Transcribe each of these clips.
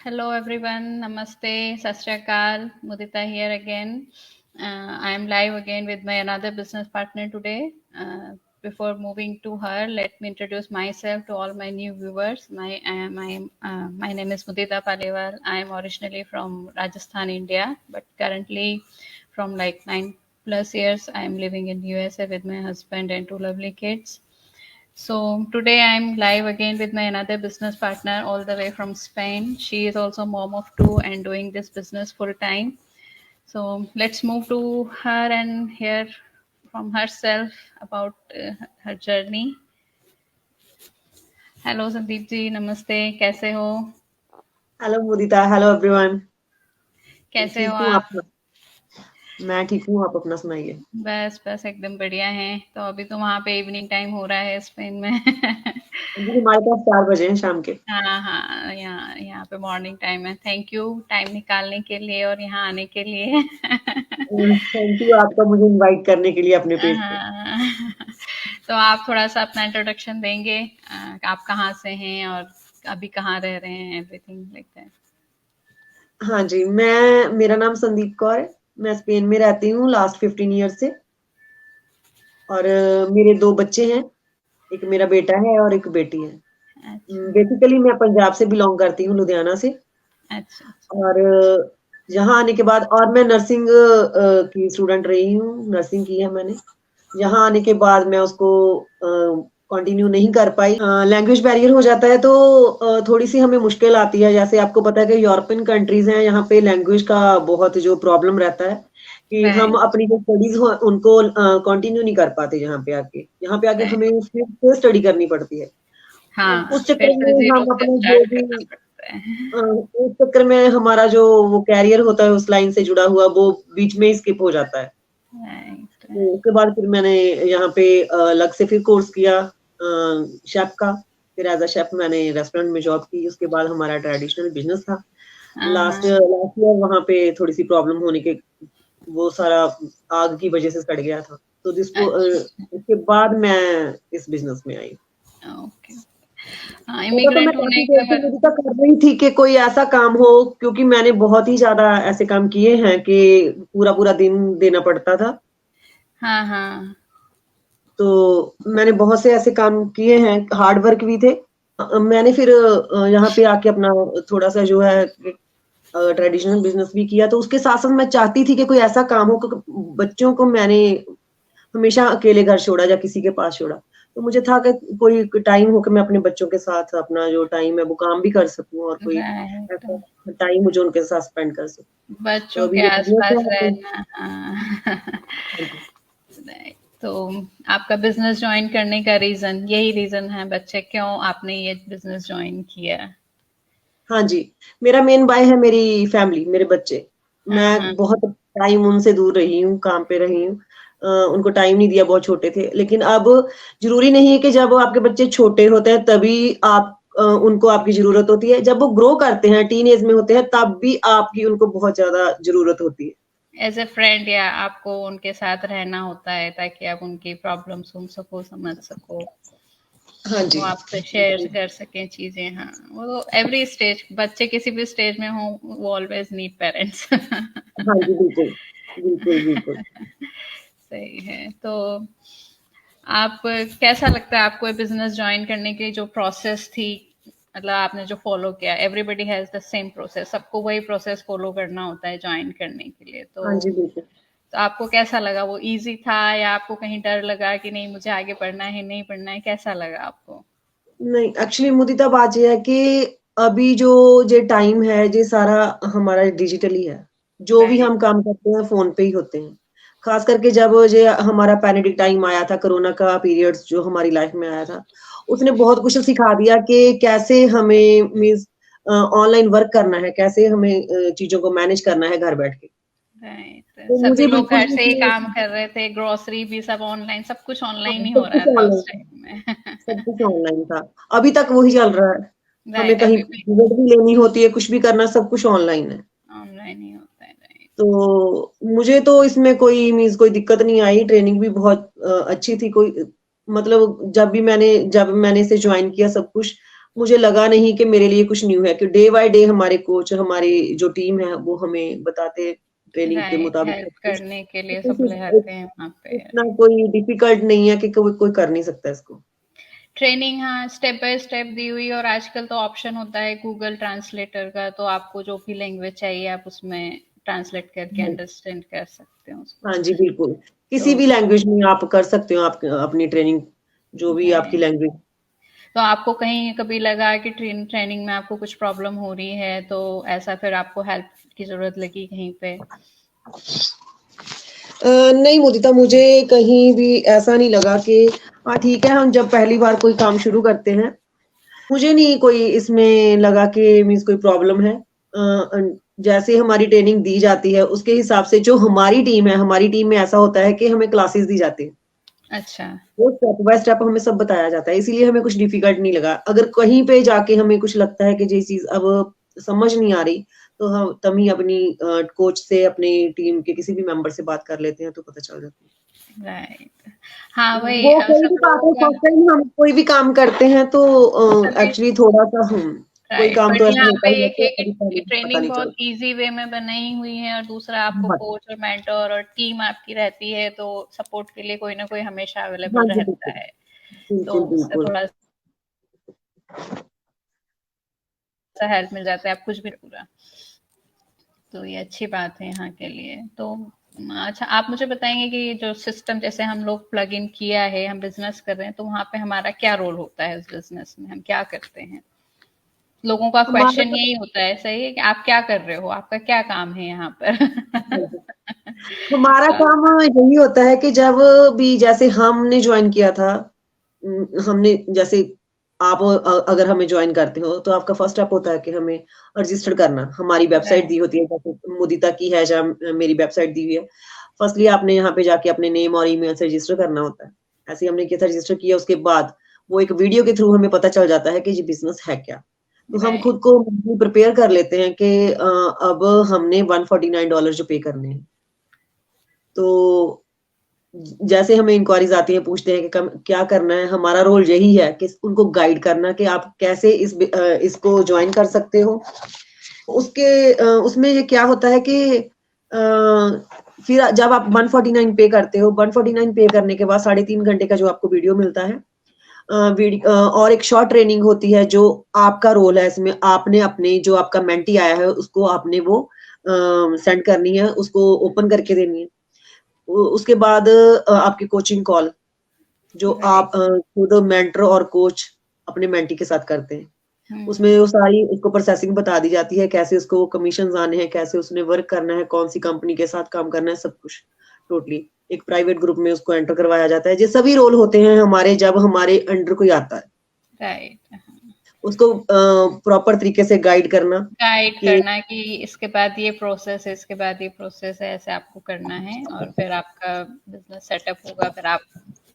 Hello everyone, Namaste, Sat Shri Akal, Mudita here again. I am live again with my another business partner today. Before moving to her, let me introduce myself to all my new viewers. My name is Mudita Palewal. I am originally from Rajasthan, India, but currently from like 9+ years, I am living in USA with my husband and two lovely kids. So today I'm live again with my another business partner all the way from Spain. She is also mom of two and doing this business full time. So let's move to her and hear from herself about her journey. Hello Sandeep ji, नमस्ते, कैसे हो? Hello Mudita, hello everyone. कैसे हो ठीक हूँ। आप? आप? मैं ठीक हूँ, आप अपना सुनाइए। बस बस एकदम बढ़िया है। तो अभी तो वहाँ पे इवनिंग टाइम हो रहा है स्पेन में। अभी हमारे पास 4 बजे हैं शाम के। हाँ हाँ, यहाँ यहाँ पे मॉर्निंग टाइम है। थैंक यू टाइम निकालने के लिए और यहाँ आने के लिए। थैंक यू आपका मुझे इनवाइट करने के लिए अपने पेज पे। हाँ, तो आप थोड़ा सा अपना इंट्रोडक्शन देंगे, आप कहाँ से हैं और अभी कहाँ रह रहे हैं, एवरीथिंग लाइक दैट। हाँ जी, मेरा नाम संदीप कौर है। मैं स्पेन में रहती हूँ लास्ट 15 ईयर्स से और मेरे 2 बच्चे हैं। एक मेरा बेटा है और एक बेटी है। अच्छा बेसिकली मैं पंजाब से बिलॉन्ग करती हूँ, लुधियाना से। अच्छा अच्छा। और यहाँ आने के बाद और मैं नर्सिंग की स्टूडेंट रही हूँ, नर्सिंग की है मैंने। यहाँ आने के बाद मैं उसको कंटिन्यू नहीं कर पाई। लैंग्वेज बैरियर हो जाता है तो थोड़ी-सी हमें मुश्किल आती है। जैसे आपको पता है कि यूरोपियन कंट्रीज़ हैं, यहाँ पे लैंग्वेज का बहुत जो प्रॉब्लम रहता है कि हम राइट अपनी जो स्टडीज़ हो उनको कंटिन्यू नहीं कर पाते यहाँ पे आके। यहाँ पे आके राइट। हमें फिर से स्टडी करनी पड़ती है। हाँ, उस फिर चक्कर से में जीरो हम से अपने जो स्टार्ट भी करना पड़ता है। उस चक्कर में हमारा जो वो करियर होता है उस लाइन से जुड़ा हुआ वो बीच में ही स्किप हो जाता है। राइट तो राइट। उसके बाद फिर मैंने यहाँ पे अलग से फिर कोर्स किया शेफ का। फिर एज़ अ शेफ मैंने रेस्टोरेंट में जॉब की। उसके बाद हमारा ट्रेडिशनल बिज़नेस था। हाँ लास्ट हाँ। लास्ट ईयर वहाँ पे थोड़ी-सी प्रॉब्लम होने के वो सारा आग की वज़ह से सड़ गया था। तो अच्छा उसके बाद मैं इस बिज़नेस में आई। ओके। हाँ, ऐसा तो मैं इमिग्रेंट काफ़ी होने देर के से बाद। मुझे तो कर रही थी कि कोई ऐसा काम हो क्योंकि मैंने बहुत ही ज़्यादा ऐसे काम किए हैं कि पूरा-पूरा दिन देना पड़ता था। हाँ हाँ। तो मैंने बहुत से ऐसे काम किए हैं, हार्ड वर्क भी थे। मैंने फिर यहाँ पे आके अपना थोड़ा-सा जो है ट्रेडिशनल बिज़नेस भी किया, तो उसके साथ-साथ मैं चाहती थी कि कोई ऐसा काम हो क बच्चों को मैंने हमेशा अकेले घर छोड़ा या किसी के पास छोड़ा। तो मुझे था कि कोई टाइम हो कि मैं अपने बच्चों के साथ अपना जो टाइम है वो काम भी कर सकूँ और कोई राइट। ऐसा टाइम मुझे उनके साथ स्पेंड कर सकूँ। तो बच्चों अभी के ये बिज़नेस आसपास है तो रहना, हाँ। हाँ जी। राइट। तो आपका बिजनेस ज्वाइन करने का रीजन यही रीजन है, बच्चे क्यों आपने ये बिजनेस ज्वाइन किया? हाँ जी, मेरा मेन बाय है मेरी फैमिली, मेरे बच्चे। हाँ हाँ। मैं बहुत टाइम उनसे दूर रही हूँ, काम पे रही हूँ। उनको टाइम नहीं दिया, बहुत छोटे थे। लेकिन अब ज़रूरी नहीं है कि जब आपके बच्चे छोटे होते हैं तभी आप उनको आपकी ज़रूरत होती है। जब वो ग्रो करते हैं, टीन एज में होते हैं तब भी आपकी उनको बहुत ज़्यादा ज़रूरत होती है। एज ए फ्रेंड या आपको उनके साथ रहना होता है ताकि आप उनकी प्रॉब्लम सुन सको, समझ सको, हाँ वो जी। आपसे शेयर बिल्कुल। कर सकें चीजें। हाँ, वो तो एवरी स्टेज, बच्चे किसी भी स्टेज में हो, वो ऑलवेज नीड पेरेंट्स। हाँ जी, बिल्कुल। बिल्कुल, बिल्कुल। सही है। तो आप कैसा लगता है आपको ये बिजनेस ज्वाइन करने की जो प्रोसेस थी, मतलब आपने जो फॉलो किया? Everybody has the same process, सबको वही प्रोसेस फॉलो करना होता है ज्वाइन करने के लिए। हाँ जी, बिल्कुल। तो आपको कैसा लगा? वो इजी था या आपको कहीं डर लगा कि नहीं मुझे आगे पढ़ना है, नहीं पढ़ना है? कैसा लगा आपको? नहीं, एक्चुअली मुद्दा बात ये है कि अभी जो ये टाइम है, ये सारा हमारा डिजिटली है। जो भी राइट। हम काम करते हैं, फ़ोन पे ही होते हैं। ख़ास करके जब ये हमारा पैंडेमिक टाइम आया था, कोरोना का पीरियड्स जो हमारी लाइफ़ में आया था, उसने बहुत कुछ सिखा दिया कि कैसे हमें मीन्स ऑनलाइन वर्क करना है, कैसे हमें चीज़ों को मैनेज करना है घर बैठ के। राइट, तो सभी मुझे लोग बिल्कुल घर से ही इसमें काम कर रहे थे, ग्रोसरी भी सब ऑनलाइन, सब कुछ हाँ, ऑनलाइन ही हो सब रहा कुछ था ऑनलाइन उस था। टाइम में। सब कुछ ऑनलाइन था। अभी तक वही चल रहा है। हमें राइट, कहीं अभी भी टिकट भी लेनी होती है, कुछ भी करना सब कुछ ऑनलाइन है। ऑनलाइन ही होता है। राइट। तो मुझे तो इसमें कोई मीन्स कोई दिक्कत नहीं आई, ट्रेनिंग भी बहुत अच्छी थी। कोई मतलब जब मैंने इसे जॉइन किया सब कुछ मुझे लगा नहीं कि मेरे लिए कुछ न्यू है, कि डे बाय डे हमारे कोच, हमारी जो टीम है वो हमें बताते ट्रेनिंग के राइट, मुताबिक सब हेल्प कुछ। करने के लिए तो सब कुछ रहते हैं वहाँ पे। इतना कोई डिफिकल्ट नहीं है कि कोई कर नहीं सकता इसको। ट्रेनिंग हाँ स्टेप बाय स्टेप दी हुई, और आजकल तो ऑप्शन होता है गूगल ट्रांसलेटर का, तो आपको जो भी लैंग्वेज चाहिए आप उसमें ट्रांसलेट करके अंडरस्टैंड कर सकते हो उसको। हाँ जी, बिल्कुल। किसी तो भी लैंग्वेज में आप कर सकते हो, आप अपनी ट्रेनिंग, जो भी आपकी राइट, लैंग्वेज। तो आपको कहीं कभी लगा कि ट्रेनिंग में आपको कुछ प्रॉब्लम हो रही है, तो ऐसा फिर आपको हेल्प की जरूरत लगी कहीं पे? नहीं मुदिता, मुझे कहीं भी ऐसा नहीं लगा कि हाँ ठीक है, हम जब पहली बार कोई काम शुरू करते हैं, मुझे नहीं कोई इसमें लगा कि मीन्स कोई प्रॉब्लम है। जैसे हमारी ट्रेनिंग दी जाती है उसके हिसाब से जो हमारी टीम में ऐसा होता है कि हमें क्लासेस दी जाती है। अच्छा, वो स्टेप बाय स्टेप हमें सब बताया जाता है, इसीलिए हमें कुछ डिफिकल्ट नहीं लगा। अगर कहीं पे जाके हमें कुछ लगता है कि ये चीज़ अब समझ नहीं आ रही, तो हम तब ही अपनी कोच से, अपनी टीम के किसी भी मेंबर से बात कर लेते हैं, तो पता चल जाता है। राइट, हाँ वही वो कोई सब भी बात लोगों है, का फर्स्ट टाइम हम कोई भी काम करते हैं तो सभी। एक्चुअली थोड़ा-सा कोई राइट, काम बट तो ऐसा यहाँ होता पे ही है एक कि है कभी पहले कि पता ट्रेनिंग नहीं बहुत चलता। इजी वे में बनाई हुई है, और दूसरा आपको बहुत। कोच और मेंटर और टीम आपकी रहती है, तो सपोर्ट के लिए कोई ना कोई हमेशा हाँ अवेलेबल जी, रहता बिल्कुल। है, तो बिल्कुल, उससे बिल्कुल। थोड़ा सा हेल्प मिल जाता है, आप कुछ भी पूरा। तो ये अच्छी बात है यहाँ के लिए। तो अच्छा, आप मुझे बताएंगे कि जो सिस्टम जैसे हम लोग प्लग इन किया है, हम बिजनेस कर रहे हैं, तो वहाँ पे हमारा क्या रोल होता है उस बिजनेस में, हम क्या करते हैं? लोगों का हमारा क्वेश्चन यही होता है, सही है, कि आप क्या कर रहे हो, आपका क्या काम है यहाँ पर? हमारा तो काम यही होता है कि जब भी, जैसे हमने जॉइन किया था, हमने जैसे आप अगर हमें जॉइन करते हो तो आपका फर्स्ट स्टेप होता है कि हमें रजिस्टर करना। हमारी वेबसाइट राइट, दी होती है, जैसे मुदिता की है, जहाँ मेरी वेबसाइट दी हुई है। फर्स्टली आपने यहाँ पे जाके अपने नेम और ईमेल से रजिस्टर करना होता है। ऐसे ही हमने किया था, रजिस्टर किया, उसके बाद वो एक वीडियो के थ्रू हमें पता चल जाता है कि ये बिज़नेस है क्या। तो हम राइट, खुद को प्रिपेयर कर लेते हैं कि अब हमने $149 जो पे करने हैं। तो जैसे हमें इंक्वायरीज आती हैं, पूछते हैं कि क्या करना है, हमारा रोल यही है कि उनको गाइड करना कि आप कैसे इसको ज्वाइन कर सकते हो। उसमें ये क्या होता है कि फिर जब आप 149 पे करते हो, 149 पे करने के बाद 3.5 घंटे का जो आपको वीडियो मिलता है, और एक शॉर्ट ट्रेनिंग होती है, जो आपका रोल है इसमें। आपने अपने जो आपका मेंटी आया है उसको आपने वो सेंड करनी है, उसको ओपन करके देनी है। उसके बाद आपकी कोचिंग कॉल, जो राइट, आप खुद मेंटर और कोच अपने मेंटी के साथ करते हैं। उसमें हम्म, वो सारी उसको प्रोसेसिंग बता दी जाती है, कैसे उसको कमीशंस आने हैं, कैसे उसने वर्क करना है, कौन सी कंपनी के साथ काम करना है, सब कुछ टोटली एक प्राइवेट ग्रुप में उसको एंटर करवाया जाता है। ये सभी रोल होते हैं हमारे, जब हमारे अंडर कोई आता है, राइट, उसको प्रॉपर तरीके से गाइड करना गाइड कि करना कि इसके बाद ये प्रोसेस है, इसके बाद ये प्रोसेस है, ऐसे आपको करना है, और फिर आपका बिजनेस सेटअप होगा, फिर आप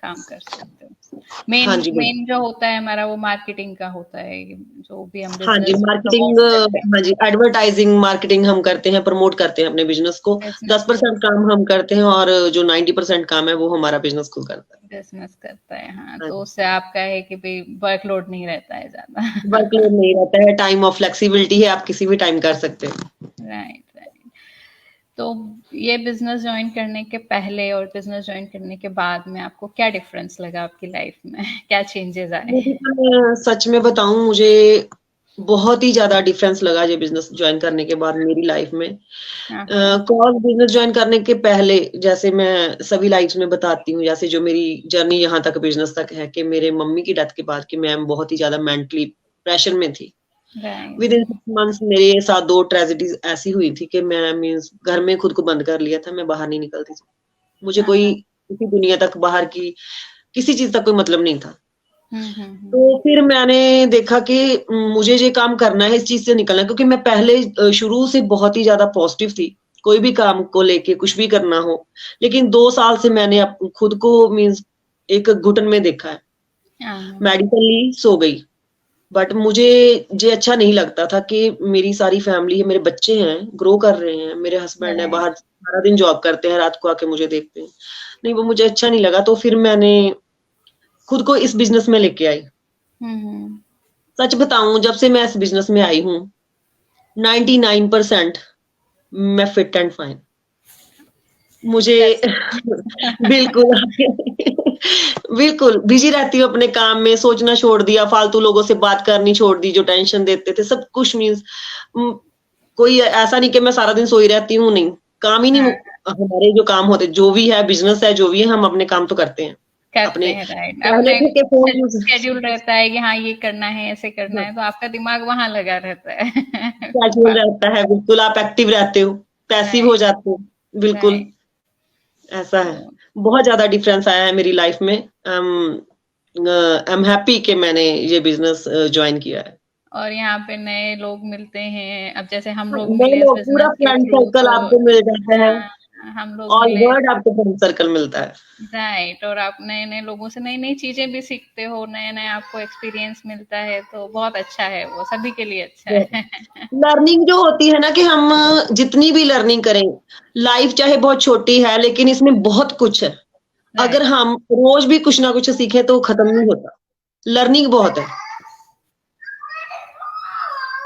काम कर सकते हो। मेन हाँ जी, बिल्कुल। मेन जो होता है हमारा वो मार्केटिंग का होता है, जो भी हम हाँ जी, बिजनेस मार्केटिंग, प्रमोट करते हैं। हाँ जी, एडवर्टाइजिंग मार्केटिंग हम करते हैं, प्रमोट करते हैं अपने बिज़नेस को। बिजनेस को 10% काम हम करते हैं और जो 90% काम है वो हमारा बिज़नेस खुद करता है। बिजनेस करता है, हाँ, हाँ तो जी, उससे आपका है कि भाई वर्कलोड नहीं रहता है ज्यादा। वर्कलोड नहीं रहता है, टाइम ऑफ फ्लेक्सिबिलिटी है, आप किसी भी टाइम कर सकते हैं। Right, right. तो ये बिजनेस ज्वाइन करने के पहले और बिजनेस ज्वाइन करने के बाद में आपको क्या डिफरेंस लगा आपकी लाइफ में? क्या चेंजेस आए? मुझे तो, मैं सच में बताऊँ, मुझे बहुत ही ज़्यादा डिफरेंस लगा ये बिज़नेस जॉइन करने के बाद मेरी लाइफ में। हाँ, हाँ, कॉज़ बिज़नेस जॉइन करने के पहले, जैसे मैं सभी लाइफ़्स में बताती हूँ, जैसे जो मेरी जर्नी यहाँ तक बिज़नेस तक है, कि मेरे मम्मी की डेथ के बाद कि मैं बहुत ही ज़्यादा मेंटली प्रेशर में थी। राइट, विदिन 6 मंथ्स मेरे साथ 2 ट्रेजेडीज़ ऐसी हुई थी कि मैं मीन्स घर में खुद को बंद कर लिया था, मैं बाहर नहीं निकलती थी। मुझे हाँ, कोई हाँ, किसी दुनिया तक, बाहर की किसी चीज़ तक कोई मतलब नहीं था। तो हम्म, फिर मैंने देखा कि मुझे ये काम करना है, इस चीज़ से निकलना है, क्योंकि मैं पहले शुरू से बहुत ही ज़्यादा पॉज़िटिव थी। कोई भी काम को लेके कुछ भी करना हो, लेकिन 2 साल से मैंने खुद को मीन्स एक घुटन में देखा है। हाँ, मेडिकली सो गई, बट मुझे ये अच्छा नहीं लगता था कि मेरी सारी फैमिली है, मेरे बच्चे हैं, ग्रो कर रहे हैं, मेरे हस्बैंड हैं, राइट, बाहर सारा दिन जॉब करते हैं, रात को आके मुझे देखते हैं। नहीं, वो मुझे अच्छा नहीं लगा, तो फिर मैंने खुद को इस बिज़नेस में लेके आई। हम्म, सच बताऊं, जब से मैं इस बिजनेस में आई हूँ 99% मैं फिट एंड फाइन। मुझे बिल्कुल बिल्कुल बिजी रहती हूँ अपने काम में, सोचना छोड़ दिया, फालतू लोगों से बात करनी छोड़ दी जो टेंशन देते थे, सब कुछ मीन्स कोई ऐसा नहीं कि मैं सारा दिन सोई रहती हूँ, नहीं, काम ही नहीं हाँ, हमारे जो काम होते, जो भी है बिजनेस है, जो भी है, हम अपने काम तो करते हैं। करते अपने हैं, राइट। पहले अपने थे कि फोन यूज शेड्यूल रहता है कि हाँ ये करना है, ऐसे करना है, तो आपका दिमाग वहां लगा रहता है। कैजुअल रहता है, बिल्कुल आप एक्टिव रहते हो, पैसिव हो राइट, जाते हो, बिल्कुल राइट। ऐसा है। बहुत ज़्यादा डिफरेंस आया है मेरी लाइफ में। आई एम हैप्पी कि मैंने ये बिज़नेस जॉइन किया है। और यहाँ पे नए लोग मिलते हैं, अब जैसे हम लोग नए मिले इस लोग, पूरा बिजनेस के फ्रेंड थ्रू, सर्कल तो आपको मिल जाता है, हाँ, हम लोग ऑल मिले, वर्ल्ड आपको फ्रेंड सर्कल मिलता है। राइट। और आप नए नए लोगों से नई नई चीजें भी सीखते हो, नए नए आपको एक्सपीरियंस मिलता है, तो बहुत अच्छा है, वो सभी के लिए अच्छा है। लर्निंग जो होती है ना कि हम जितनी भी लर्निंग करें, लाइफ चाहे बहुत छोटी है, लेकिन इसमें बहुत कुछ है। अगर राइट, हम रोज भी कुछ ना कुछ सीखें तो खत्म नहीं होता। लर्निंग बहुत है।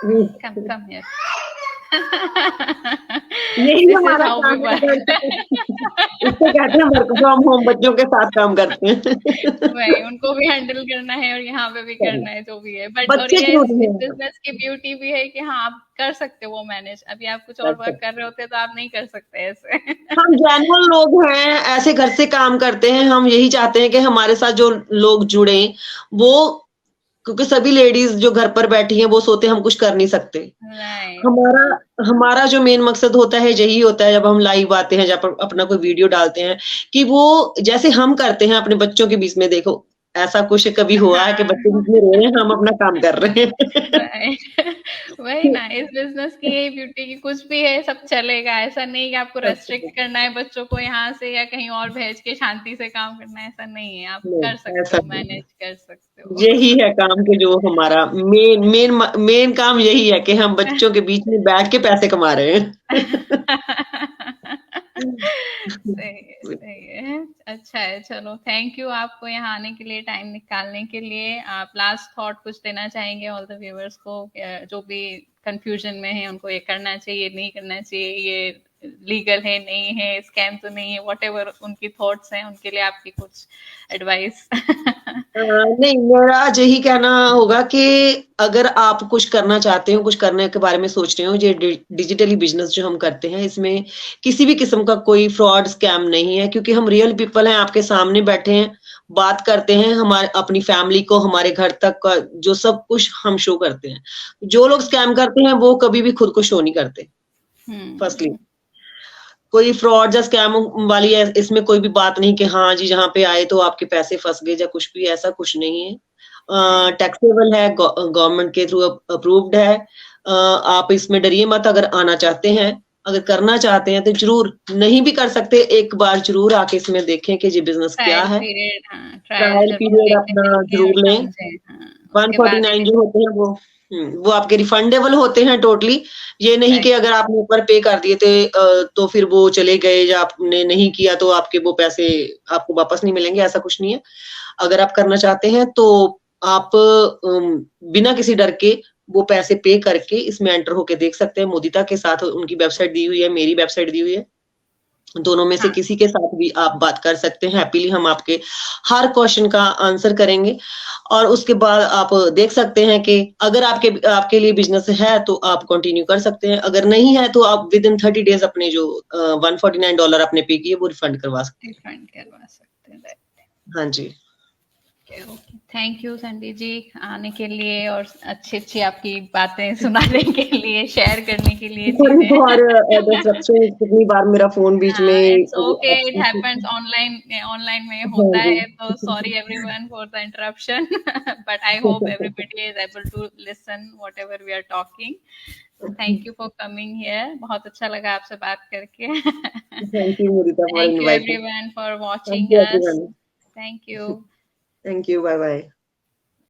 कम कम हियर। यही दिस इज हमारा हाउ वी काम है, घर से इसको कहते हैं वर्क वर्क। फ्रॉम होम, बच्चों के साथ काम करते हैं। वही, उनको भी हैंडल करना है और यहाँ पे भी करना है, जो भी है, बट और बच्चे ये क्यों इस नहीं हैं? बिजनेस की ब्यूटी भी है कि हाँ आप कर सकते हो वो मैनेज। अभी आप कुछ और वर्क अच्छा। कर रहे होते तो आप नहीं कर सकते ऐसे। हम जेन्युइन लोग हैं, ऐसे घर से काम करते हैं, हम यही चाहते हैं कि हमारे साथ जो लोग जुड़े, वो क्योंकि सभी लेडीज़ जो घर पर बैठी हैं, वो सोते हम कुछ कर नहीं सकते। राइट, हमारा हमारा जो मेन मकसद होता है, यही होता है जब हम लाइव आते हैं, जब अपना कोई वीडियो डालते हैं, कि वो जैसे हम करते हैं अपने बच्चों के बीच में, देखो, ऐसा कुछ कभी हुआ है कि हाँ। बच्चे बीच में रो रहे हैं, हम अपना काम कर रहे हैं। राइट। वही ना, इस बिजनेस की यही ब्यूटी कि कुछ भी है सब चलेगा, ऐसा नहीं कि आपको रेस्ट्रिक्ट करना है बच्चों को यहाँ से या कहीं और भेज के शांति से काम करना है, ऐसा नहीं है, आप कर नहीं, सकते ऐसा हो, नहीं है। मैनेज कर सकते हो। यही है काम के जो हमारा मेन काम यही है कि हम बच्चों के बीच में बैठ के पैसे कमा रहे हैं। सही है, सही है। अच्छा है, चलो, थैंक यू आपको यहाँ आने के लिए, टाइम निकालने के लिए। आप लास्ट थॉट कुछ देना चाहेंगे ऑल द व्यूअर्स को, जो भी कंफ्यूजन में है उनको, ये करना चाहिए, नहीं करना चाहिए, ये लीगल है, नहीं है, स्कैम तो नहीं है, व्हाटएवर उनकी थॉट्स हैं, उनके लिए आपकी कुछ एडवाइस। नहीं, मेरा आज यही कहना होगा कि अगर आप कुछ करना चाहते हो, कुछ करने के बारे में सोच रहे हो, ये डिजिटली बिज़नेस जो हम करते हैं, इसमें किसी भी किस्म का कोई फ्रॉड, स्कैम नहीं है, क्योंकि हम रियल पीपल हैं, आपके सामने बैठे हैं, बात करते हैं, हमारे अपनी फैमिली को, हमारे घर तक का जो सब कुछ हम शो करते हैं। जो लोग स्कैम करते हैं, वो कभी भी खुद को शो नहीं करते, फर्स्टली। कोई फ्रॉड या स्कैम वाली इसमें कोई भी बात नहीं कि हाँ जी, जहाँ पे आए तो आपके पैसे फँस गए या कुछ भी, ऐसा कुछ नहीं है। टैक्सेबल है, गवर्नमेंट के थ्रू अप्रूव्ड है। आप इसमें डरिए मत, अगर आना चाहते हैं, अगर करना चाहते हैं तो ज़रूर, नहीं भी कर सकते, एक बार ज़रूर आके इसमें देखें कि ये बिज़नेस क्या ट्रायल है। पीरियड, हाँ, ट्रायल ट्रायल ज़रूर पीरियड लेके अपना देखें और ज़रूर लें। समझें, हाँ, उसके बाद ही 149 जो होते हैं वो आपके रिफंडेबल होते हैं टोटली। ये नहीं कि डिसाइड। अगर आपने ऊपर पे कर दिए थे तो फिर वो चले गए, या आपने नहीं किया तो आपके वो पैसे आपको वापस नहीं मिलेंगे, ऐसा कुछ नहीं है। अगर आप करना चाहते हैं तो आप बिना किसी डर के वो पैसे पे करके इसमें एंटर होके देख सकते हैं। मुदिता के साथ उनकी वेबसाइट दी हुई है, मेरी वेबसाइट दी हुई है। दोनों में से हाँ, किसी के साथ भी आप बात कर सकते हैं। हैपीली हम आपके हर क्वेश्चन का आंसर करेंगे, और उसके बाद आप देख सकते हैं कि अगर आपके आपके लिए बिज़नेस है तो आप कंटिन्यू कर सकते हैं, अगर नहीं है तो आप विदिन 30 डेज़ अपने जो $149 आपने पे किए वो रिफंड करवा सकते हैं। रिफंड करवा सकते हैं, राइट। हाँ जी। ओके, थैंक यू संडी जी आने के लिए और अच्छी अच्छी आपकी बातें सुनाने के लिए, शेयर करने के लिए सॉरी चीजें। फॉर डिस्ट्रप्शन, कितनी बार मेरा फ़ोन बीच हाँ, में it's okay, it happens, online online में हाँ होता जी। है, तो sorry everyone for the interruption, but I hope everybody is able to listen whatever we are talking. So thank you for coming here, बहुत अच्छा लगा आपसे बात करके। Thank you Mudita for thank you inviting. Everyone for thank watching you us. Everyone. Thank you. Thank you, bye bye.